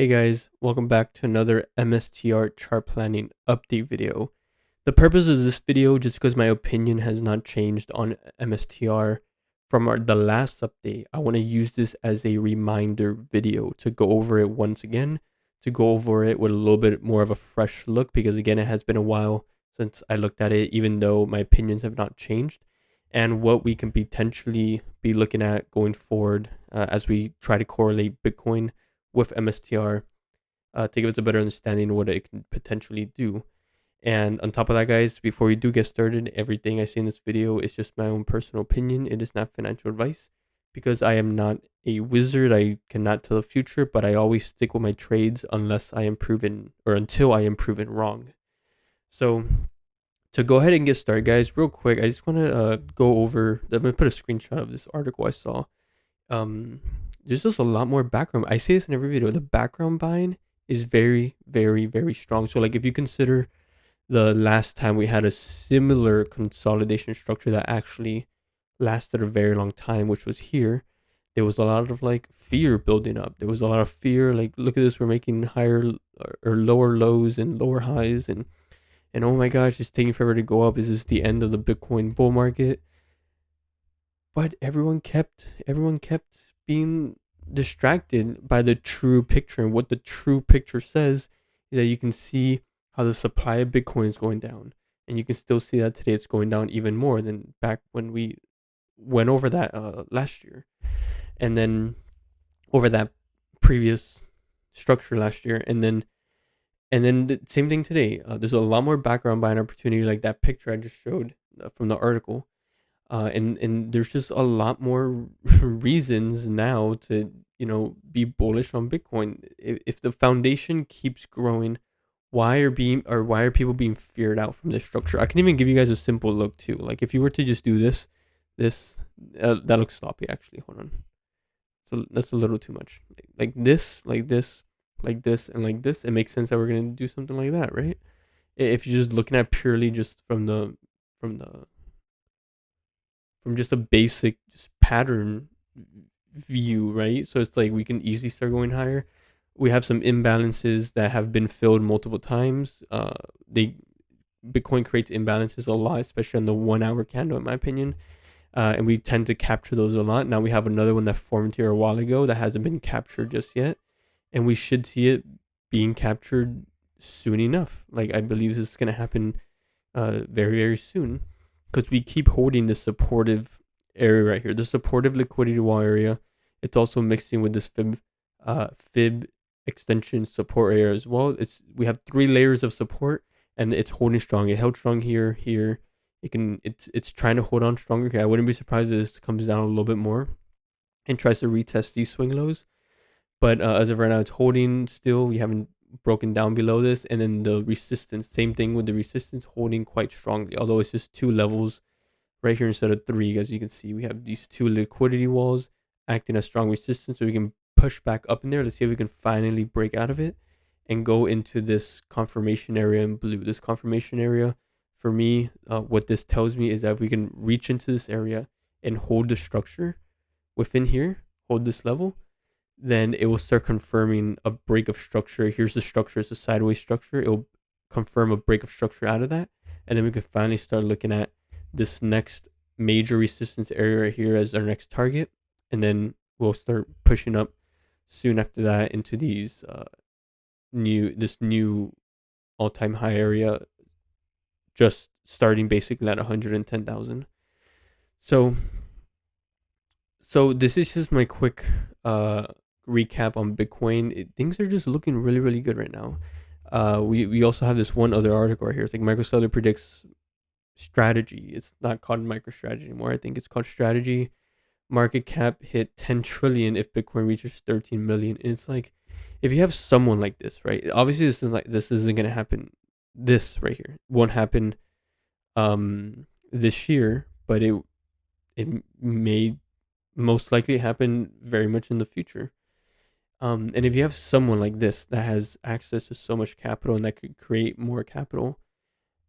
Hey guys, welcome back to another MSTR chart planning update video. The purpose of this video, just because my opinion has not changed on MSTR from the last update, I want to use this as a reminder video to go over it once again, to go over it with a little bit more of a fresh look, because again, it has been a while since I looked at it, even though my opinions have not changed, and what we can potentially be looking at going forward as we try to correlate Bitcoin with MSTR to give us a better understanding of what it can potentially do. And on top of that, guys, before we do get started, everything I say in this video is just my own personal opinion. It is not financial advice because I am not a wizard. I cannot tell the future, but I always stick with my trades unless I am proven or until I am proven wrong. So to go ahead and get started, guys, real quick, I just want to go over. I'm gonna put a screenshot of this article I saw. Um, there's just a lot more background. I say this in every video. The background buying is very, very, very strong. So like if you consider the last time we had a similar consolidation structure that actually lasted a very long time, which was here, there was a lot of like fear building up. There was a lot of fear, like look at this, we're making higher or lower lows and lower highs, and oh my gosh, it's taking forever to go up. Is this the end of the Bitcoin bull market? But everyone kept being distracted by the true picture. And what the true picture says is that you can see how the supply of Bitcoin is going down. And you can still see that today it's going down even more than back when we went over that last year. And then over that previous structure last year. And then the same thing today. There's a lot more background buying opportunity, like that picture I just showed from the article. And there's just a lot more reasons now to be bullish on Bitcoin. If the foundation keeps growing, why are people being feared out from this structure? I can even give you guys a simple look too. Like if you were to just do this that looks sloppy actually. Hold on, so that's a little too much. Like this, like this, like this, and like this. It makes sense that we're gonna do something like that, right? If you're just looking at purely just from the from just a basic just pattern view, right? So it's like we can easily start going higher. We have some imbalances that have been filled multiple times. They Bitcoin creates imbalances a lot, especially on the 1 hour candle, in my opinion. And we tend to capture those a lot. Now we have another one that formed here a while ago that hasn't been captured just yet, and we should see it being captured soon enough. Like I believe this is gonna happen very very soon because we keep holding this supportive area right here, the supportive liquidity wall area. It's also mixing with this fib extension support area as well. We have 3 layers of support, and it's holding strong. It held strong here. It's trying to hold on stronger here. I wouldn't be surprised if this comes down a little bit more and tries to retest these swing lows. But as of right now, it's holding still. We haven't broken down below this. And then the resistance, same thing with the resistance, holding quite strongly. Although it's just 2 levels right here instead of 3. As you can see, we have these 2 liquidity walls acting as strong resistance. So we can push back up in there. Let's see if we can finally break out of it and go into this confirmation area in blue. This confirmation area, for me, what this tells me is that if we can reach into this area and hold the structure within here, hold this level, then it will start confirming a break of structure. Here's the structure, it's a sideways structure. It will confirm a break of structure out of that. And then we can finally start looking at this next major resistance area right here as our next target. And then we'll start pushing up soon after that into these new all-time high area, just starting basically at 110,000. So this is just my quick recap on Bitcoin. Things are just looking really, really good right now. We also have this one other article right here. It's like MicroStrategy predicts strategy. It's not called MicroStrategy anymore. I think it's called strategy. Market cap hit 10 trillion if Bitcoin reaches 13 million. And it's like, if you have someone like this, right? Obviously, this isn't gonna happen. This right here won't happen this year, but it may most likely happen very much in the future. And if you have someone like this that has access to so much capital and that could create more capital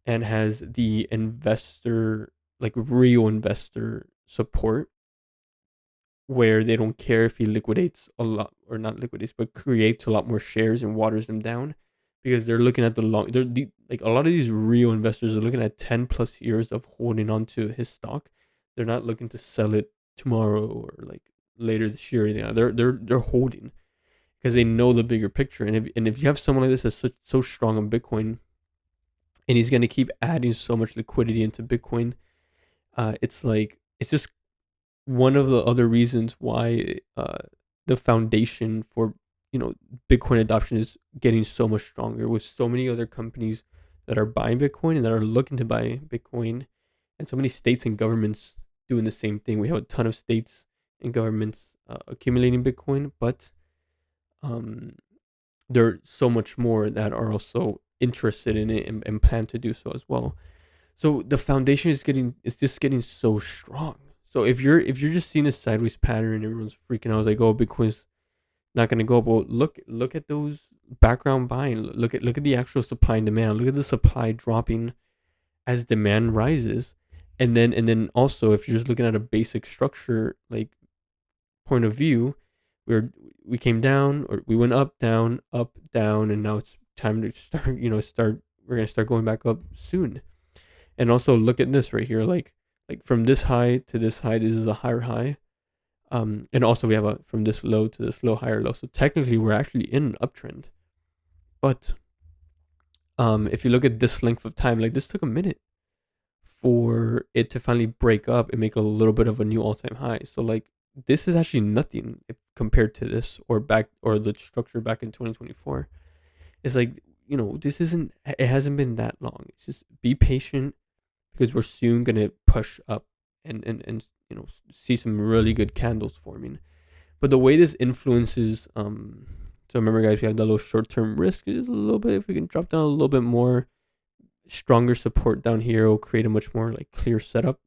and has the investor, like real investor support, where they don't care if he liquidates a lot, or not liquidates, but creates a lot more shares and waters them down, because they're looking at the long. Like a lot of these real investors are looking at 10 plus years of holding on to his stock. They're not looking to sell it tomorrow or like later this year or anything. They're holding because they know the bigger picture. And if you have someone like this that's so strong on Bitcoin, and he's gonna keep adding so much liquidity into Bitcoin, it's like it's just one of the other reasons why the foundation for Bitcoin adoption is getting so much stronger, with so many other companies that are buying Bitcoin and that are looking to buy Bitcoin, and so many states and governments doing the same thing. We have a ton of states and governments accumulating Bitcoin, but um, there are so much more that are also interested in it and plan to do so as well. So the foundation is just getting so strong. So if you're just seeing a sideways pattern, everyone's freaking out. It's like, oh, Bitcoin's not gonna go up. Well, look at those background buying. Look at the actual supply and demand. Look at the supply dropping as demand rises, and then also, if you're just looking at a basic structure like point of view, we came down, or we went up, down, and now it's time to start. We're gonna start going back up soon. And also look at this right here, like from this high to this high, this is a higher high. And also we have a from this low to this low, higher low. So technically we're actually in an uptrend. But if you look at this length of time, like this took a minute for it to finally break up and make a little bit of a new all-time high. So like this is actually nothing if compared to this, or the structure back in 2024. It's like, this isn't it hasn't been that long. It's just be patient, because we're soon gonna push up and see some really good candles forming. But the way this influences, so remember guys, we have that little short term risk is a little bit. If we can drop down a little bit more, stronger support down here will create a much more like clear setup.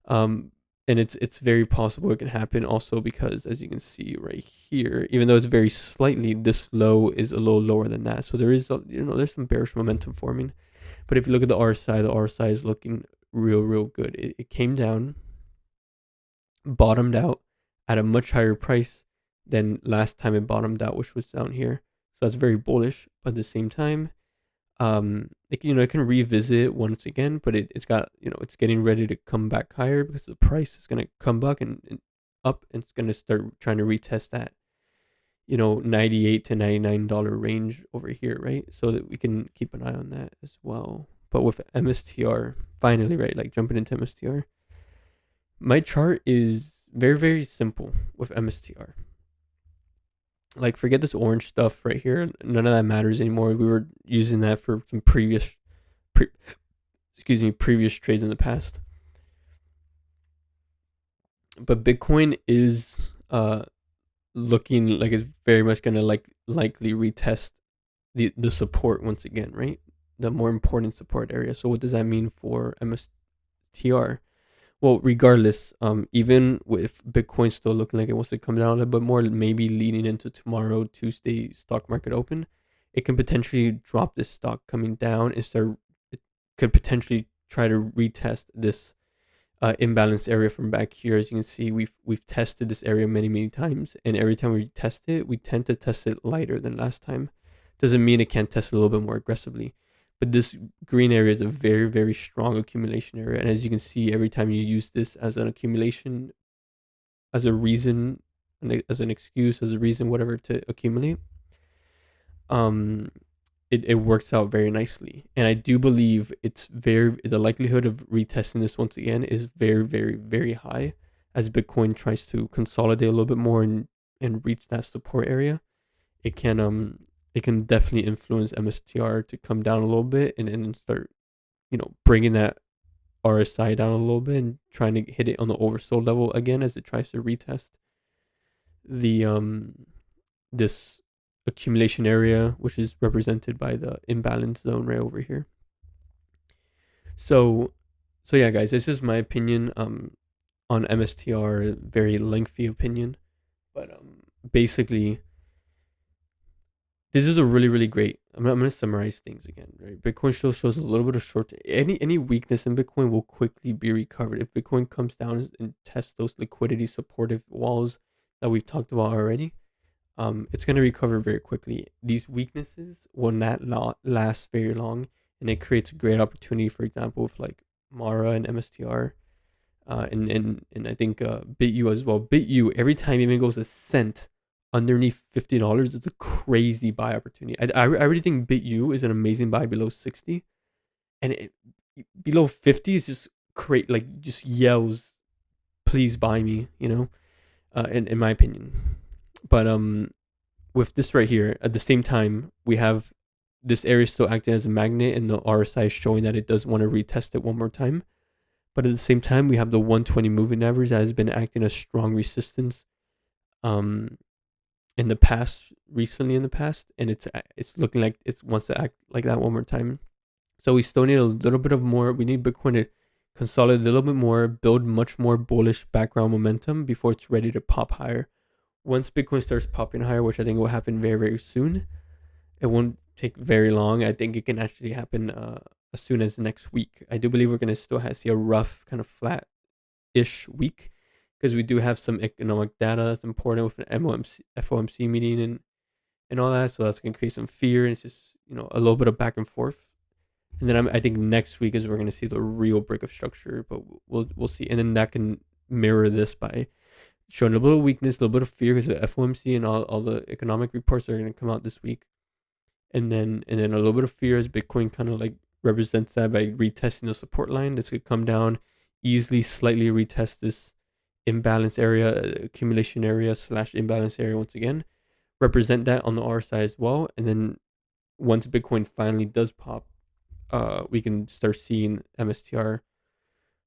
Um, and it's very possible it can happen also, because as you can see right here, even though it's very slightly, this low is a little lower than that. So there is there's some bearish momentum forming. But if you look at the RSI is looking real good. It came down, bottomed out at a much higher price than last time it bottomed out, which was down here. So that's very bullish. But at the same time, it can revisit once again, but it's got, it's getting ready to come back higher, because the price is gonna come back and up, and it's gonna start trying to retest that, $98 to $99 range over here, right? So that we can keep an eye on that as well. But with MSTR, finally, right, like jumping into MSTR, my chart is very, very simple with MSTR. Like, forget this orange stuff right here. None of that matters anymore. We were using that for some previous trades in the past. But Bitcoin is looking like it's very much gonna likely retest the support once again, right? The more important support area. So what does that mean for MSTR? Well, regardless, even with Bitcoin still looking like it wants to come down a little bit more, maybe leading into tomorrow, Tuesday stock market open, it can potentially drop this stock coming down and it could potentially try to retest this imbalanced area from back here. As you can see, we've tested this area many times, and every time we test it, we tend to test it lighter than last time. Doesn't mean it can't test it a little bit more aggressively, but this green area is a very strong accumulation area. And as you can see, every time you use this as an accumulation, as a reason, as an excuse, as a reason, whatever, to accumulate, um it works out very nicely. And I do believe the likelihood of retesting this once again is very high, as Bitcoin tries to consolidate a little bit more and reach that support area. It can definitely influence MSTR to come down a little bit, and start bringing that RSI down a little bit, and trying to hit it on the oversold level again as it tries to retest the this accumulation area, which is represented by the imbalance zone right over here. So yeah, guys, this is my opinion on MSTR, very lengthy opinion, but basically this is a really great. I'm gonna summarize things again. Right, Bitcoin still shows a little bit of short. Any weakness in Bitcoin will quickly be recovered if Bitcoin comes down and tests those liquidity supportive walls that we've talked about already. It's gonna recover very quickly. These weaknesses will not last very long, and it creates a great opportunity. For example, with like Mara and MSTR, and I think BitU as well. BitU every time it even goes a cent underneath $50, it's a crazy buy opportunity. I really think BitU is an amazing buy below 60, and below 50 is just create like just yells, please buy me, in my opinion. But with this right here, at the same time, we have this area still acting as a magnet, and the RSI is showing that it does want to retest it one more time. But at the same time, we have the 120 moving average that has been acting as strong resistance um, in the past, recently in the past, and it's looking like it wants to act like that one more time. So we still need a little bit of more. We need Bitcoin to consolidate a little bit more, build much more bullish background momentum before it's ready to pop higher. Once Bitcoin starts popping higher, which I think will happen very soon, it won't take very long. I think it can actually happen as soon as next week. I do believe we're going to still see a rough kind of flat-ish week because we do have some economic data that's important with an FOMC meeting and all that. So that's going to create some fear, and it's just a little bit of back and forth. And then I think next week is we're going to see the real break of structure, but we'll see. And then that can mirror this by showing a little weakness, a little bit of fear because the FOMC and all the economic reports are going to come out this week. And then a little bit of fear as Bitcoin kind of like represents that by retesting the support line. This could come down easily, slightly retest this imbalance area, accumulation area / imbalance area once again. Represent that on the RSI as well. And then once Bitcoin finally does pop, we can start seeing MSTR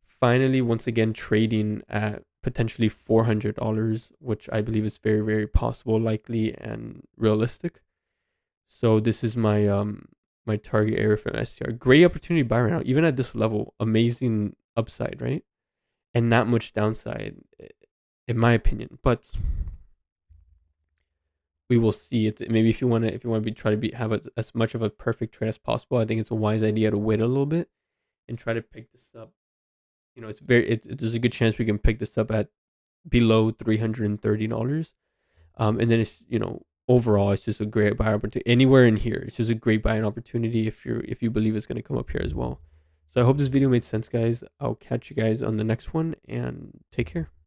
finally once again trading at potentially $400, which I believe is very possible, likely, and realistic. So this is my target area for MSTR. Great opportunity to buy right now, even at this level. Amazing upside, right? And not much downside, in my opinion. But we will see. It maybe if you want to have as much of a perfect trade as possible, I think it's a wise idea to wait a little bit and try to pick this up. There's a good chance we can pick this up at below $330. And then it's overall it's just a great buy opportunity anywhere in here. It's just a great buying opportunity if you believe it's going to come up here as well. So I hope this video made sense, guys. I'll catch you guys on the next one, and take care.